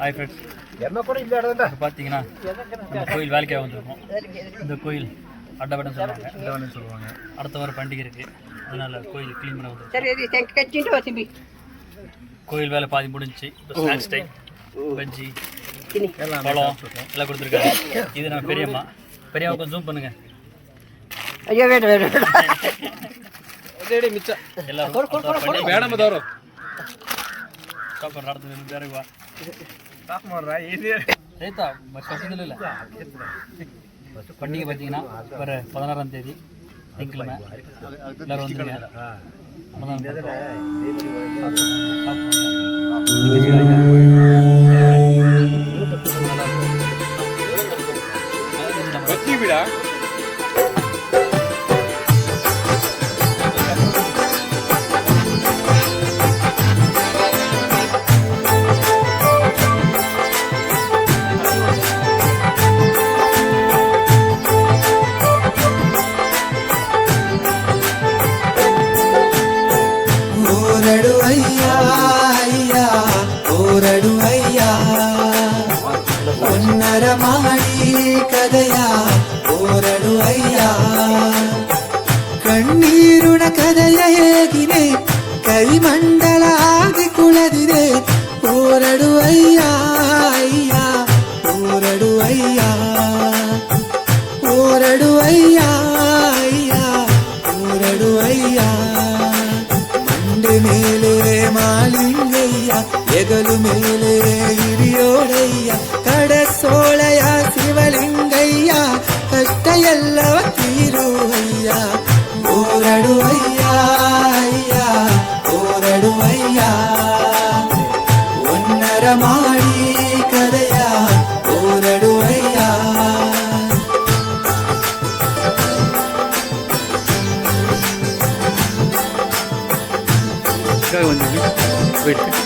Hi friends, பார்த்தீங்கன்னா நம்ம கோயில் வேலைக்காக வந்திருக்கோம். இந்த கோயில் அட்டவடன் சொல்லுவாங்க. அடுத்த வாரம் பண்டிகை இருக்குது, அதனால் கோயில் க்ளீன் பண்ண வந்து கோயில் வேலை பாதி முடிஞ்சிச்சு. இப்போ ஸ்நாக்ஸ் டைம், பஜ்ஜி பழம் எல்லாம் கொடுத்துருக்காங்க. இது நான் பெரியம்மா கொஞ்சம் ஜூம் பண்ணுங்க. ஐயோ வேணும் எல்லாரும் சாப்பாடு நடத்துது ಬೇರೆವಾ ಸ್ಟಾಪ್ ಮಾಡ್ರಾ ಈಸಿ ಆಯ್ತಾ ವರ್ಷದಿಲ್ಲ பண்டிகை பார்த்தீங்கன்னா வர 16ஆம் தேதி திங்கட்கிழமை எல்லாரும் வந்துருங்க. ಒನ್ನರ ಮಾಡಿ ಕದಯ ಓರಡು ಅಯ್ಯ ಕಣ್ಣೀರುಣ ಕದಯ ಹೇಗಿದೆ ಕೈಮಂಡಲ ಆಗಿ ಕುಳದಿದೆ ಓರಡು ಅಯ್ಯ ಅಯ್ಯ ಓರಡು ಅಯ್ಯ ಓರಡು ಅಯ್ಯ ಅಯ್ಯ ಓರಡು ಅಯ್ಯ ಮಂಡೆ ಮೇಲೆ ಮಾಲಿಂಗಯ್ಯ ಎಗಲು ಮೇಲೆ ಹಿರಿಯೋಡಯ್ಯ ಕಡಸೋಳಯ ಶಿವಲಿಂಗಯ್ಯ ಕಷ್ಟ ಎಲ್ಲವ ತೀರುವಯ್ಯ ಓರಡು ಅಯ್ಯ ಅಯ್ಯ ಓರಡು ಅಯ್ಯ ಒನ್ನರ ಮಾಡಿ ಕದಯ ಓರಡು ಅಯ್ಯ Wait.